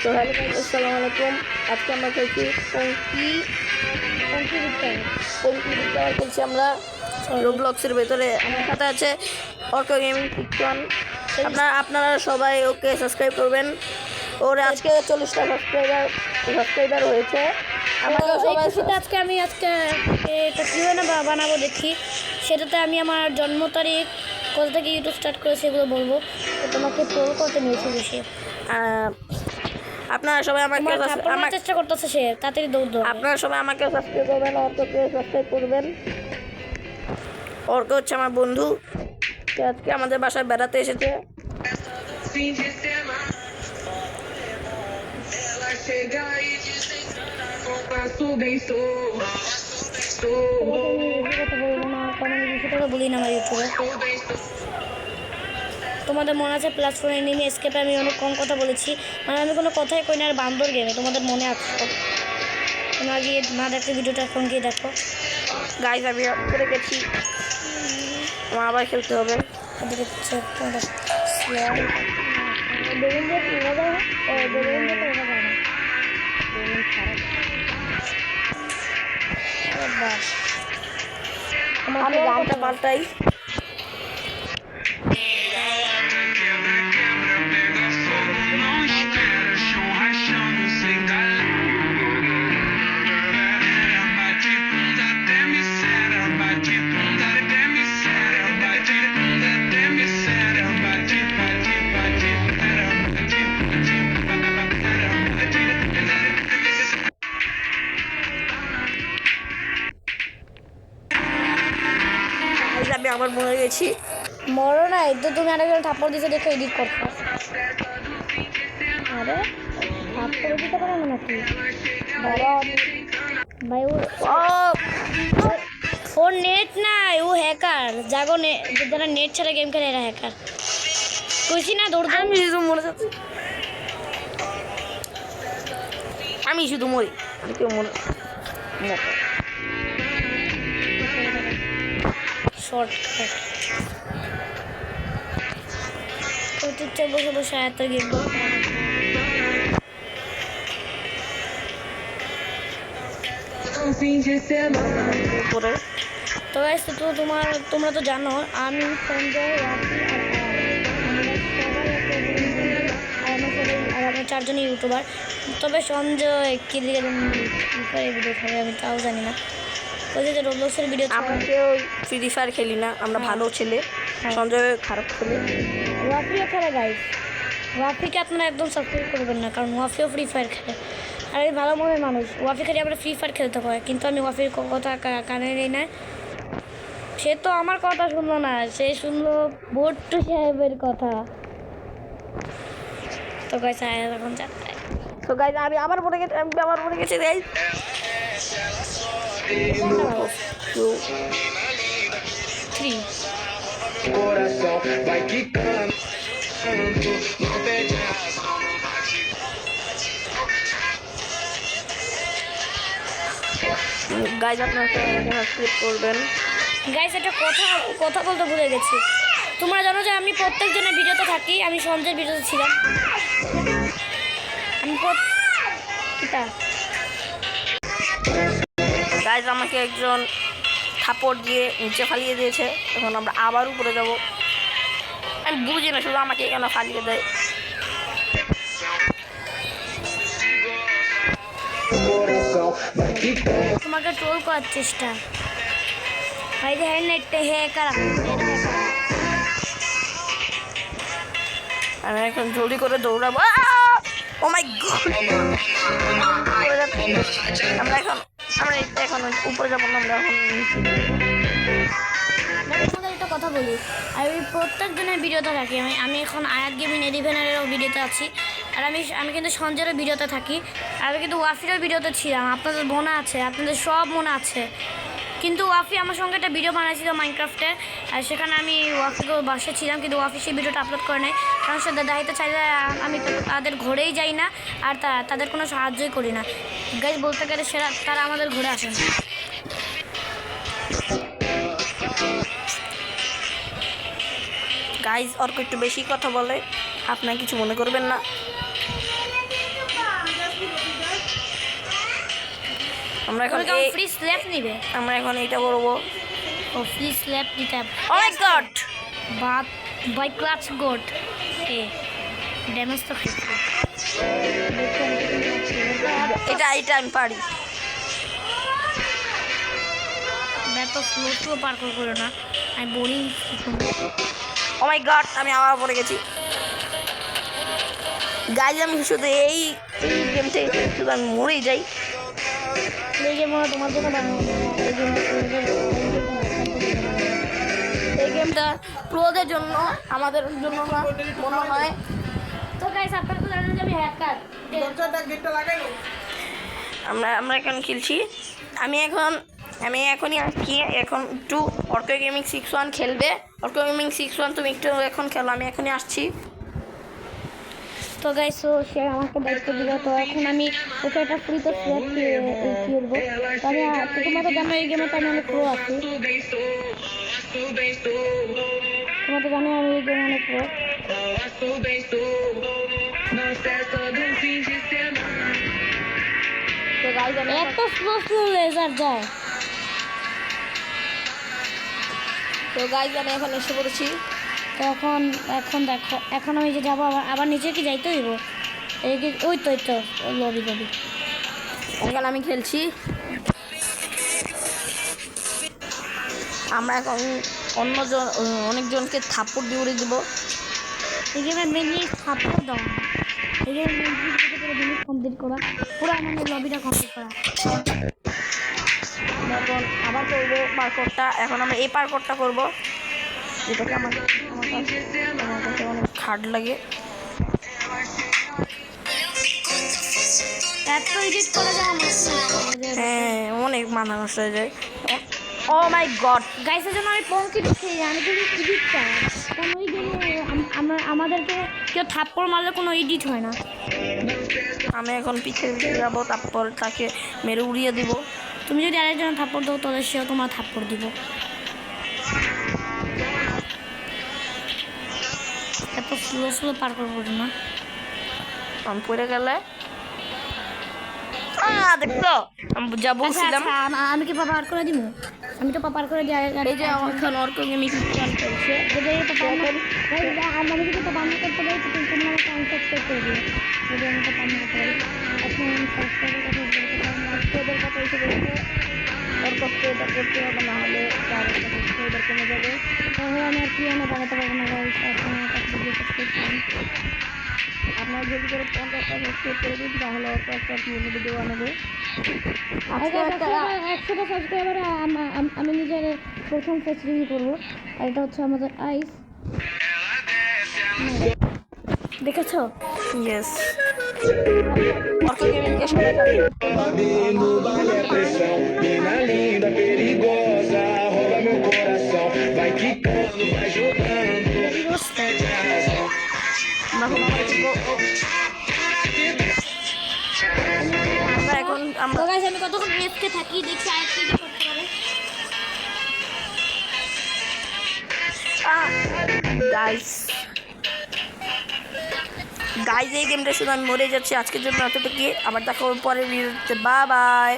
তো hello guys, আসসালামু আলাইকুম। আজকে আমরা খেলছি পঙ্কি টাওয়ার খেলছি আমরা রোবলক্সের ভেতরে। আমার সাথে আছে অর্ক গেমিং ফিকশন। আপনারা সবাই ওকে সাবস্ক্রাইব করবেন। ওর আজকে 40টা সাবস্ক্রাইবার হয়েছে। আমাকে সবাই আজকে এটা কীভাবে বানাবো দেখি, সেটাতে আমি আমার জন্ম তারিখ কোথা থেকে ইউটিউব স্টার্ট করে সেগুলো বলবো। তো তোমাকে ট্রোল করতে নিয়েছে বেশি। আপনারা সবাই আমাকে চেষ্টা করতেছে, সে তাড়াতাড়ি দৌড়। আপনারা সবাই আমাকে সাবস্ক্রাইব করবেন, অর্ককে সাবস্ক্রাইব করবেন। অর্ক হচ্ছে আমার বন্ধু, আজকে আমাদের বাসায় বেড়াতে এসেছে। বলি না আমার ইউটিউবে। তোমাদের মনে আছে প্লাস4 এনিমি এসকেপে আমি অনেক কম কথা বলেছি, মানে আমি কোনো কথাই কই না। আর বান্দর গেমে তোমাদের মনে আছে? তোমরা গিয়ে না দেখলে ভিডিওটা এখন গিয়ে দেখো। গাইজ আমি করে গেছি, আমার আবার খেলতে হবে। আমি গানটা পাল্টাই। আমি আবার মরে গেছি। মরো না, তো তুমি আরেকজন থাপ্পড় দিতে দেখে এডিট করছো। আরে থাপ্পড় দিতে পারে না নাকি ভাই? ও নেট নাই, ও হ্যাকার। জাগো যারা নেট ছাড়া গেম খেলে এরা হ্যাকার। কইছি না দৌড়। আমি শুধু মরে যাচ্ছি, আমি শুধু মরি। কেউ মরে শর্টকাট চুপচাপ বসে বসে এত গেম পরে। তো গাইস, তো তোমরা তো জানো আমি সঞ্জয়, আর আমরা চারজনই ইউটিউবার। তবে সঞ্জয় কি দিকে ভিডিও খাবে আমি তাও জানি না। ওই যে রোবলক্সের ভিডিও, আমরা কেউ ফ্রি ফায়ার খেলি না, আমরা ভালো ছেলে। সঞ্জয় খারাপ ছেলে। ওয়াফিও খেলে গাইস, ওয়াফিকে আপনারা একদম সাবস্ক্রাইব করবেন না, কারণ ওয়াফিও ফ্রি ফায়ার খেলে। আর এই ভালো মনের মানুষ, ওয়াফি খালি আমরা ফ্রি ফায়ার খেলতে হয়, কিন্তু আমি ওয়াফির কথা কানে নেই না। সে তো আমার কথা শুনলো না, সে শুনলো ভট্টু সাহেবের কথা। তো গাইস এখন যাত্রায়। তো গাইজ আমি আবার মরে গেছি, গাইজ। 3 গাইজ আপনারা সাবস্ক্রাইব করবেন। গাইস একটা কথা বলতে ভুলে গেছি। তোমরা জানো যে আমি প্রত্যেকজনের ভিডিওতে থাকি। আমি সঞ্জয়ের ভিডিওতে ছিলাম। আমি গাইজ আমাকে একজন থাপড় দিয়ে নিচে ফালিয়ে দিয়েছে, এখন আমরা আবার উপরে যাব। আমি বুঝি না শুধু আমাকে কেন ফালিয়ে দেয়। তোমাকে ট্রোল করার চেষ্টা। ভাই যে নেটে হ্যাকার, আমি এখন জলদি করে দৌড়াবো। ও মাই গড, আমরা এখন উপরে যাবো না, আমরা এখন একটা কথা বলি। আমি প্রত্যেকজনের ভিডিওতে থাকি। আমি এখন আয়াত গেমিং 11-এরও ভিডিওতে আছি। আর আমি কিন্তু সঞ্জয়ের ভিডিওতে থাকি। আর আমি কিন্তু ওয়াফিরও ভিডিওতে ছিলাম। আপনাদের মনে আছে, আপনাদের সব মনে আছে। কিন্তু ওয়াফি আমার সঙ্গে একটা ভিডিও বানাইছিল মাইনক্রাফটে, আর সেখানে আমি ওয়াফিকে বাসে ছিলাম, কিন্তু ওয়াফি সেই ভিডিওটা আপলোড করে নেয়। কারণ সে দেখাইতে চাইলে আমি তাদের ঘরেই যাই না, আর তাদের কোনো সাহায্যই করি না। গাইজ বলতে গেলে তারা আমাদের ঘরে আসে না। গাইজ অর্ক একটু বেশি কথা বলে, আপনারা কিছু মনে করবেন না। আমরা এখন ফ্রি স্ল্যাপ নিবে আমরা এখন এইটা করবো। ও ফ্রি স্ল্যাপ নিতে হবে oh my god, but by clutch got a damage তো খেয়েছে এটা আমি পারি। এত স্লো পার করো না, আমি বোরিং। ও মাই গড, আমি আবার পড়ে গেছি। গাইজ আমি শুধু এই গেমটাই শুধু আমি মরেই যাই। এই গেম তোমার জন্য বানানো, এই গেমটা প্রোদের জন্য, আমাদের জন্য না মনে হয়। তো গাইস আপনারা তো জানেন যে আমি হ্যাকার। আমরা এখন খেলছি। আমি এখনই আসছি, এখন একটু অর্ক গেমিং 6-1 খেলবে। অর্ক গেমিং 6-1 তুমি একটু এখন খেলো, আমি এখনই আসছি। তো গাইস সে আমাকে দায়িত্ব দিল, তো এখন আমি ওকে একটা ফ্রিতে স্ল্যাপ খেলবো। তবে তোমরা তো জানো এই গেমে তো আমি অনেক প্রো আছি, তোমরা তো জানো আমি এই গেমে অনেক প্রো। তো গাইজ আমি এত স্লো লেজার যায়। আমি এখন এসে পড়েছি। তো এখন দেখো, এখন আমি যে যাবো আবার নিচে কি যাইতে হইব? ওই তো লবি। এখন আমি খেলছি। আমরা এখন অনেকজনকে থাপ্পড় দিয়ে উড়ে দিব। এই গেমের মেনলি সাপোর্ট দেওয়া না, এই গেমের মেনলি জিনিস কমপ্লিট করা, পুরো আমাদের লবিটা কমপ্লিট করা। এখন আবার করবো পার্করটা। এখন আমরা এই পার্করটা করবো, যেটাকে আমার কাছে অনেক হার্ড লাগে। এত এডিট করে যায় হ্যাঁ, অনেক মাথা নষ্ট হয়ে যায়। ও মাই গড, গাইসের জন্য আমি পঙ্কি দিচ্ছি, আমি যদি এডিট চাই, কারণ ওই গেমে আমাদেরকে কেউ থাপ্পড় মারলে কোনো এডিট হয় না। আমি এখন পিছিয়ে যাবো, তারপর তাকে মেরে উড়িয়ে দিব। তুমি যদি আরেকজন থাপ্পড় দাও তাহলে সেও তোমার থাপ্পড় দিব। এত স্লো পার করবো না, আমি পড়ে গেলে দেখছো আমি যা বলছিলাম। আমি কি পার করে দিব? আমি তো পার করে দিই। এই যে আমার এখন অর্ক গেমিং চলছে, আমি যদি তো বান্না করতে পারি তো তোমরা আমাকে আনসাবস্ক্রাইব করে দিও, যদি আমি তো বান্না করতে পারি। এখন আমি সাবস্ক্রাইবের কথা এসে বলছে, অর্ককে এটা করতে হবে, না হলে তার একটা সাবস্ক্রাইবার কমে যাবে। তাহলে আমি আর কি বানাতে পারবো না। আপনার যদি করে 50টা সাবস্ক্রাইব করে দিন, তাহলে অর্ক একটা ভিডিও বানাবে। 100টা সাবস্ক্রাইবারে আমি নিজের প্রথম ফেস রিভিউ করবো। আর এটা হচ্ছে আমাদের আইস, দেখেছো? ইয়েস, অর্ক গেমিংকে সবাই Cabelo, baile a pressão, mina linda, perigosa, rouba meu coração, vai quicando, vai jogando. আমরা এখন তো গাইস আমি কতক্ষণ রেস্টে থাকি, দেখি আর কি করতে পারে। গাইজ এই গেমটা শুধু আমি মরে যাচ্ছি। আজকের জন্য এতটুকু, আবার দেখা হবে পরের ভিডিওতে। Bye bye.